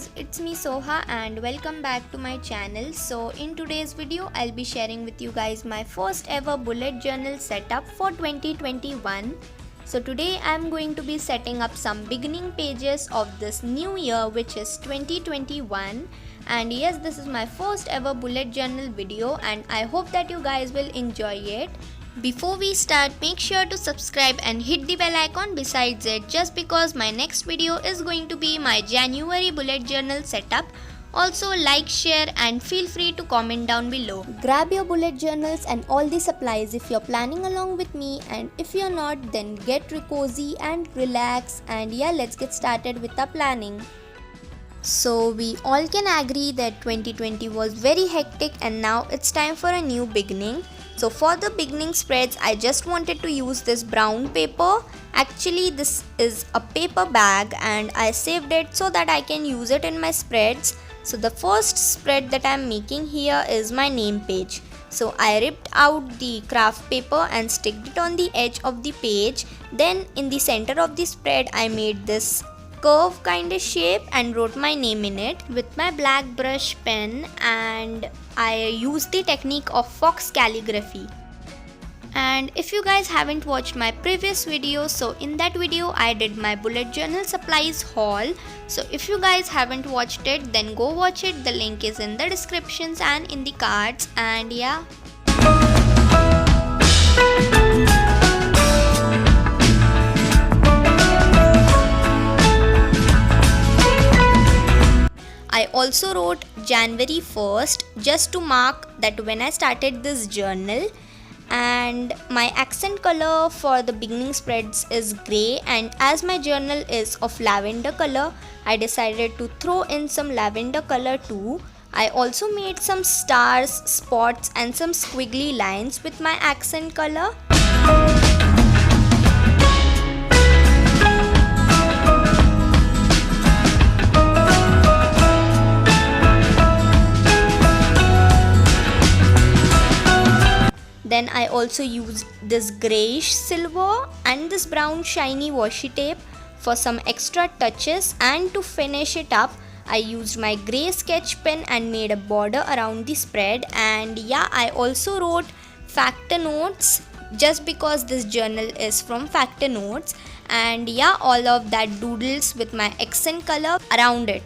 guys, it's me Soha and welcome back to my channel. So in today's video I'll be sharing with you guys my first ever bullet journal setup for 2021. So today I'm going to be setting up some beginning pages of this new year, which is 2021. And yes, this is my first ever bullet journal video and I hope that you guys will enjoy it. Before we start, make sure to subscribe and hit the bell icon besides it, just because my next video is going to be my January bullet journal setup. Also like, share and feel free to comment down below. Grab your bullet journals and all the supplies if you're planning along with me, and if you're not, then get cozy and relax, and yeah, let's get started with the planning. So we all can agree that 2020 was very hectic and now it's time for a new beginning. So for the beginning spreads, I just wanted to use this brown paper. Actually this is a paper bag and I saved it so that I can use it in my spreads. So the first spread that I'm making here is my name page. So I ripped out the craft paper and sticked it on the edge of the page. Then in the center of the spread I made this curve kind of shape and wrote my name in it with my black brush pen, and I used the technique of fox calligraphy. And if you guys haven't watched my previous video, so in that video I did my bullet journal supplies haul. So if you guys haven't watched it, then go watch it. The link is in the descriptions and in the cards. And yeah, I also wrote January 1st just to mark that when I started this journal. And my accent color for the beginning spreads is grey, and as my journal is of lavender color, I decided to throw in some lavender color too. I also made some stars, spots and some squiggly lines with my accent color. Then I also used this greyish silver and this brown shiny washi tape for some extra touches, and to finish it up I used my grey sketch pen and made a border around the spread. And yeah, I also wrote factor notes just because this journal is from factor notes. And yeah, all of that doodles with my accent color around it.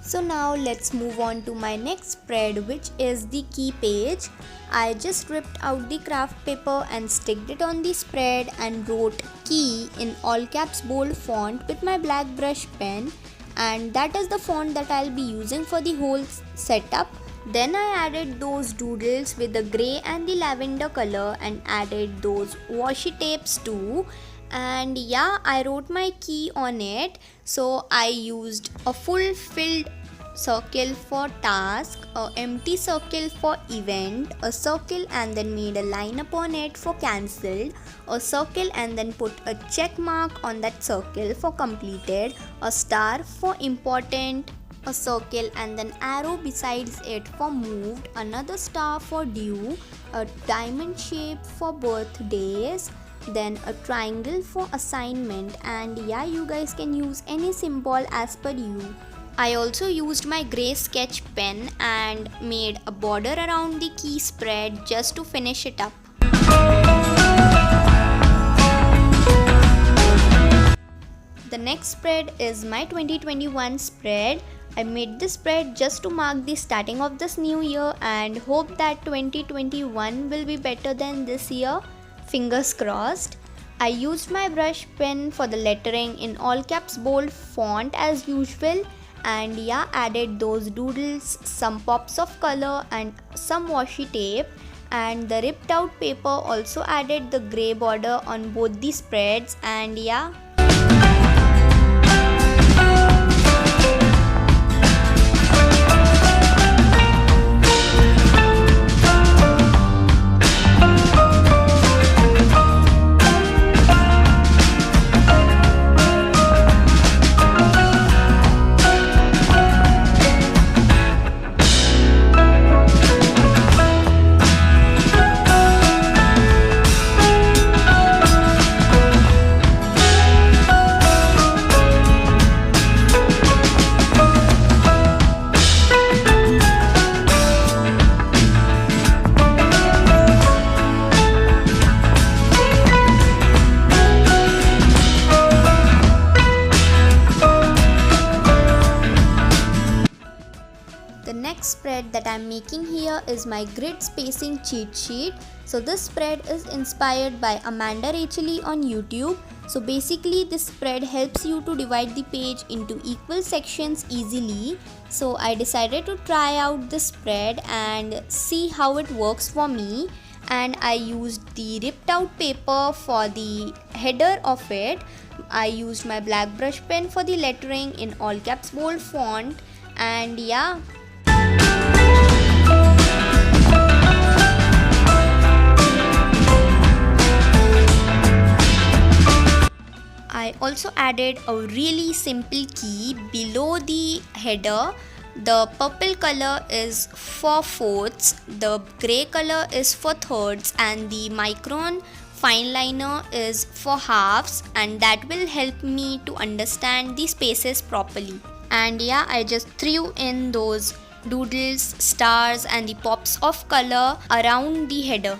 So now let's move on to my next spread, which is the key page. I just ripped out the craft paper and sticked it on the spread and wrote key in all caps bold font with my black brush pen, and that is the font that I'll be using for the whole setup. Then I added those doodles with the grey and the lavender color and added those washi tapes too. And yeah, I wrote my key on it. So I used a full filled circle for task, a empty circle for event, a circle and then made a line upon it for cancelled, a circle and then put a check mark on that circle for completed, a star for important, a circle and then arrow besides it for moved, another star for due, a diamond shape for birthdays, then a triangle for assignment. And yeah, you guys can use any symbol as per you. I also used my grey sketch pen and made a border around the key spread just to finish it up. The next spread is my 2021 spread. I made this spread just to mark the starting of this new year and hope that 2021 will be better than this year. Fingers crossed. I used my brush pen for the lettering in all caps bold font as usual, and yeah, added those doodles, some pops of color and some washi tape, and the ripped out paper also added the grey border on both the spreads. And yeah, The next spread that I'm making here is my grid spacing cheat sheet. So this spread is inspired by Amanda Racheli on YouTube. So basically this spread helps you to divide the page into equal sections easily. So I decided to try out this spread and see how it works for me. And I used the ripped out paper for the header of it. I used my black brush pen for the lettering in all caps bold font, and yeah. I also added a really simple key below the header. The purple color is for fourths, the grey color is for thirds, and the micron fine liner is for halves, and that will help me to understand the spaces properly. And yeah, I just threw in those doodles, stars and the pops of color around the header.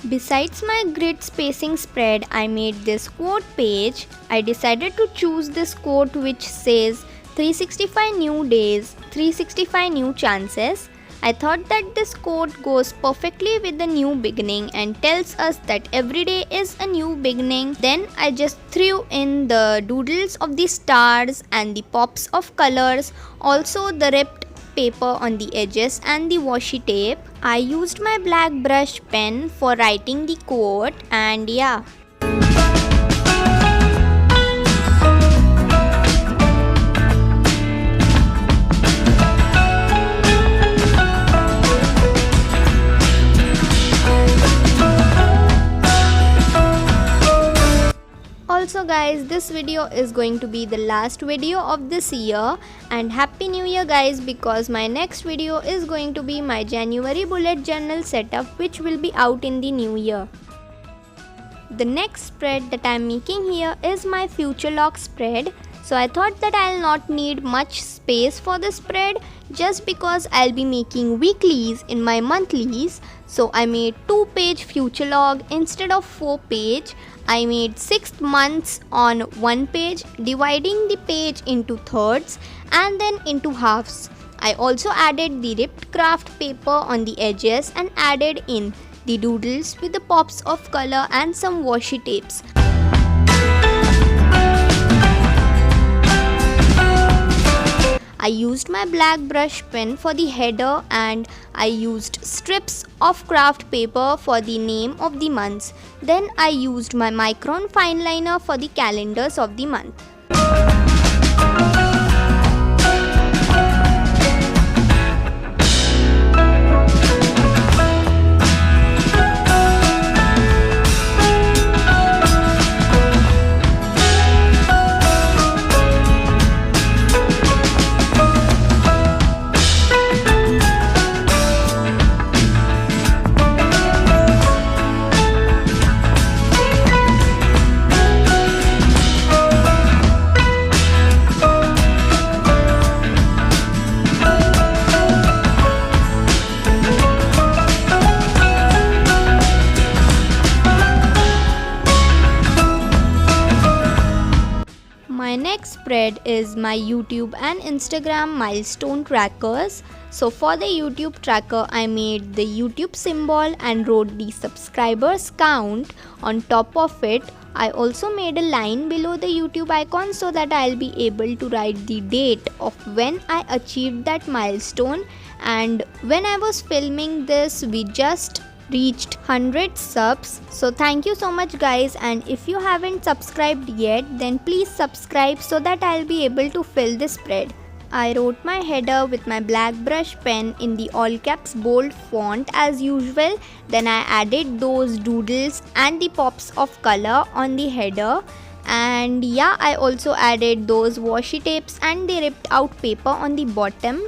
Besides my grid spacing spread, I made this quote page. I decided to choose this quote which says 365 new days, 365 new chances. I thought that this quote goes perfectly with the new beginning and tells us that every day is a new beginning. Then I just threw in the doodles of the stars and the pops of colors, also the ripped paper on the edges and the washi tape. I used my black brush pen for writing the quote, and yeah. Also guys, this video is going to be the last video of this year, and happy new year guys, because my next video is going to be my January bullet journal setup, which will be out in the new year. The next spread that I am making here is my future log spread. So I thought that I'll not need much space for the spread, just because I'll be making weeklies in my monthlies. So I made 2-page future log instead of 4-page. I made 6 months on 1 page, dividing the page into thirds and then into halves. I also added the ripped craft paper on the edges and added in the doodles with the pops of color and some washi tapes. I used my black brush pen for the header, and I used strips of craft paper for the name of the months. Then I used my micron fine liner for the calendars of the month. My next spread is my YouTube and Instagram milestone trackers. So for the YouTube tracker, I made the YouTube symbol and wrote the subscribers count on top of it. I also made a line below the YouTube icon so that I'll be able to write the date of when I achieved that milestone. And when I was filming this, we just reached 100 subs. So thank you so much guys, and if you haven't subscribed yet, then please subscribe so that I'll be able to fill this spread. I wrote my header with my black brush pen in the all caps bold font as usual. Then I added those doodles and the pops of color on the header. And yeah, I also added those washi tapes and the ripped out paper on the bottom.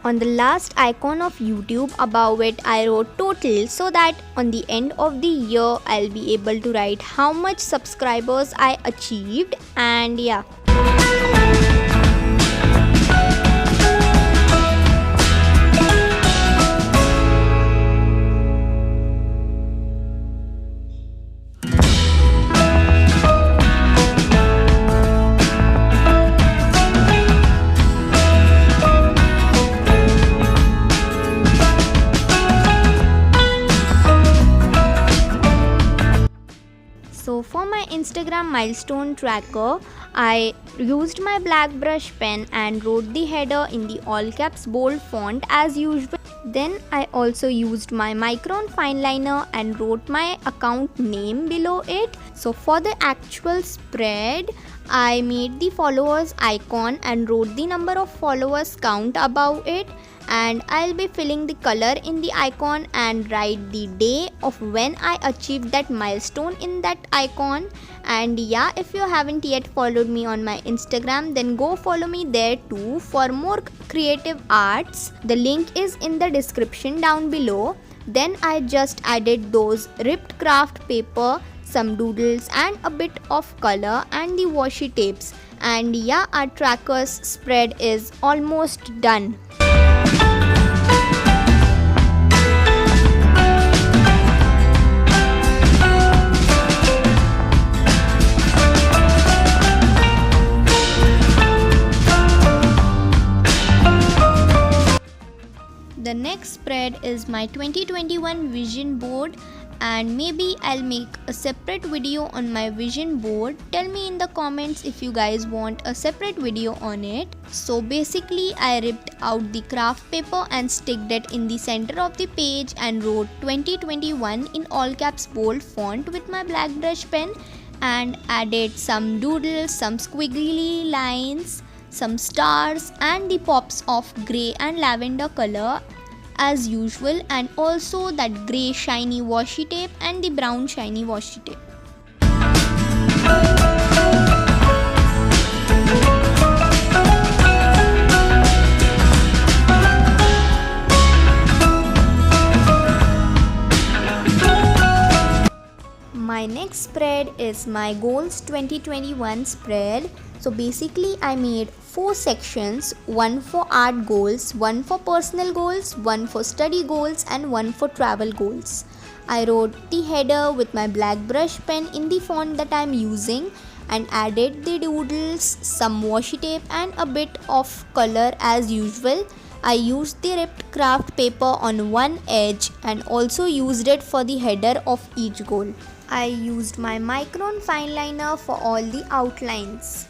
On the last icon of YouTube above it, I wrote total so that on the end of the year I'll be able to write how much subscribers I achieved. And yeah. Instagram milestone tracker, I used my black brush pen and wrote the header in the all caps bold font as usual. Then I also used my micron fine liner and wrote my account name below it. So for the actual spread, I made the followers icon and wrote the number of followers count above it, and I'll be filling the color in the icon and write the day of when I achieved that milestone in that icon. And yeah, if you haven't yet followed me on my Instagram, then go follow me there too for more creative arts. The link is in the description down below. Then I just added those ripped craft paper, some doodles and a bit of color and the washi tapes. And yeah, our tracker's spread is almost done. The next spread is my 2021 vision board, and maybe I'll make a separate video on my vision board. Tell me in the comments if you guys want a separate video on it. So basically I ripped out the craft paper and sticked it in the center of the page and wrote 2021 in all caps bold font with my black brush pen, and added some doodles, some squiggly lines, some stars and the pops of grey and lavender color as usual, and also that grey shiny washi tape and the brown shiny washi tape. My next spread is my goals 2021 spread. So basically I made 4 sections, one for art goals, one for personal goals, one for study goals and one for travel goals. I wrote the header with my black brush pen in the font that I am using and added the doodles, some washi tape and a bit of color as usual. I used the ripped craft paper on one edge and also used it for the header of each goal. I used my micron fine liner for all the outlines.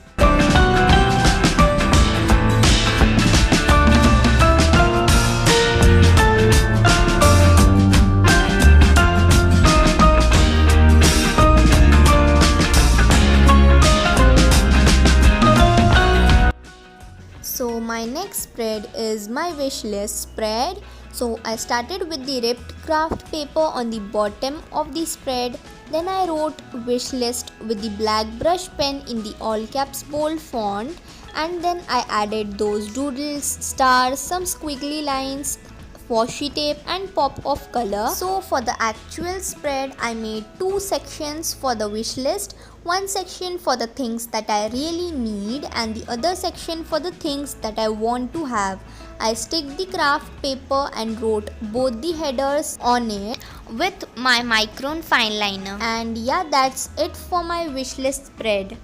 So my next spread is my wish list spread. So I started with the ripped craft paper on the bottom of the spread. Then I wrote wish list with the black brush pen in the all caps bold font, and then I added those doodles, stars, some squiggly lines, washi tape and pop of color. So for the actual spread I made 2 sections for the wish list. One section for the things that I really need and the other section for the things that I want to have. I stick the craft paper and wrote both the headers on it with my micron fine liner. And yeah, that's it for my wish list spread.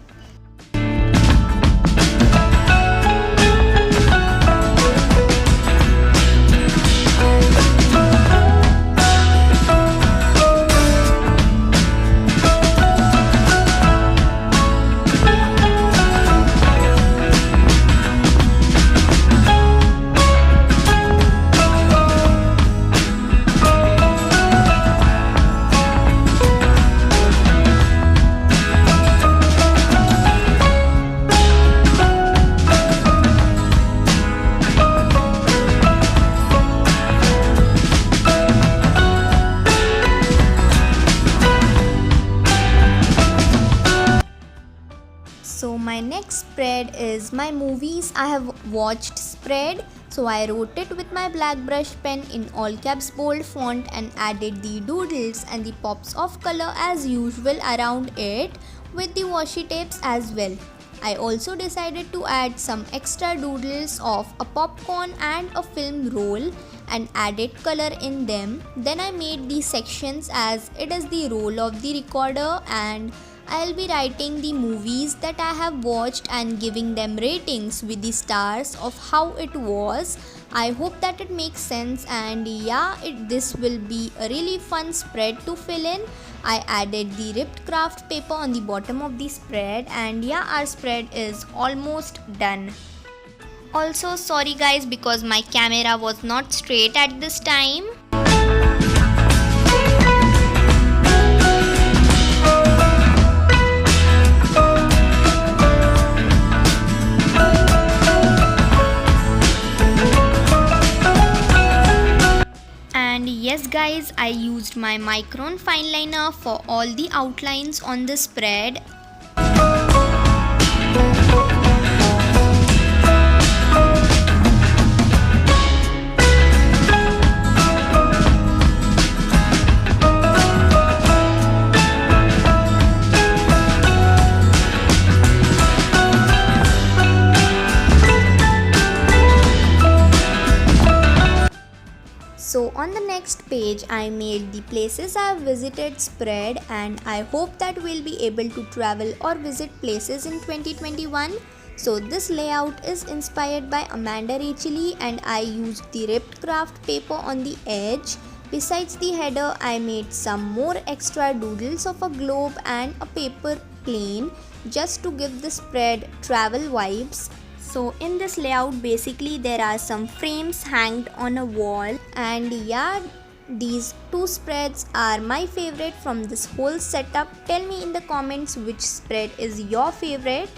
So my next spread is my movies I have watched spread. So I wrote it with my black brush pen in all caps bold font and added the doodles and the pops of color as usual around it with the washi tapes as well. I also decided to add some extra doodles of a popcorn and a film roll and added color in them. Then I made these sections as it is the roll of the recorder, and I'll be writing the movies that I have watched and giving them ratings with the stars of how it was. I hope that it makes sense, and yeah, this will be a really fun spread to fill in. I added the ripped craft paper on the bottom of the spread, and yeah, our spread is almost done. Also, sorry guys, because my camera was not straight at this time. And yes guys, I used my micron fine liner for all the outlines on the spread. So on the next page, I made the places I have visited spread, and I hope that we'll be able to travel or visit places in 2021. So this layout is inspired by Amanda Racheli, and I used the ripped craft paper on the edge. Besides the header, I made some more extra doodles of a globe and a paper plane just to give the spread travel vibes. So in this layout, basically there are some frames hanged on a wall, and yeah, these two spreads are my favorite from this whole setup. Tell me in the comments which spread is your favorite.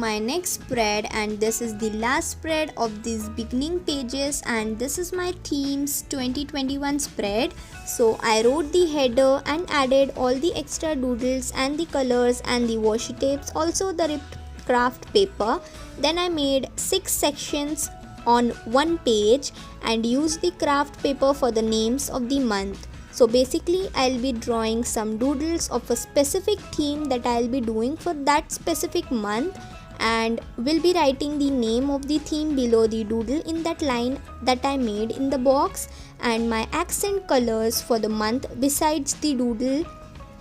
My next spread, and this is the last spread of these beginning pages, and this is my themes 2021 spread. So I wrote the header and added all the extra doodles and the colors and the washi tapes, also the ripped craft paper. Then I made 6 sections on one page and used the craft paper for the names of the month. So basically I'll be drawing some doodles of a specific theme that I'll be doing for that specific month, and will be writing the name of the theme below the doodle in that line that I made in the box, and my accent colors for the month besides the doodle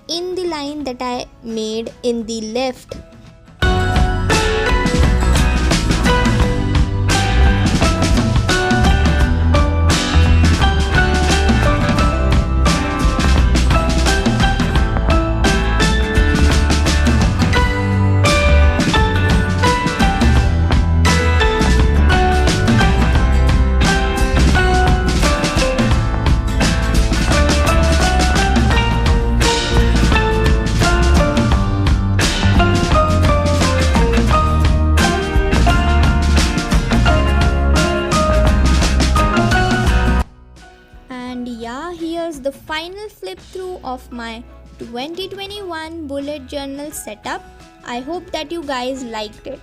in the line that I made in the left. Here's the final flip through of my 2021 bullet journal setup. I hope that you guys liked it.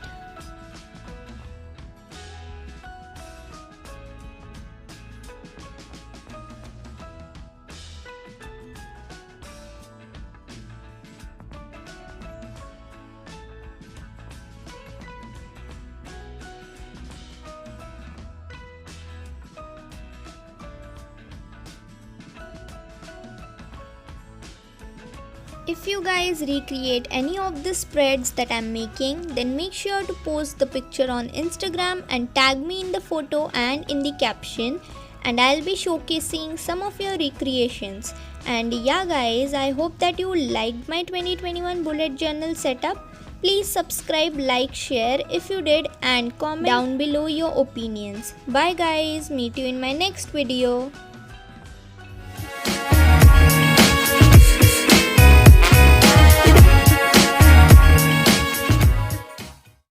If you guys recreate any of the spreads that I'm making, then make sure to post the picture on Instagram and tag me in the photo and in the caption, and I'll be showcasing some of your recreations. And yeah guys, I hope that you liked my 2021 bullet journal setup. Please subscribe, like, share if you did, and comment down below your opinions. Bye guys, meet you in my next video.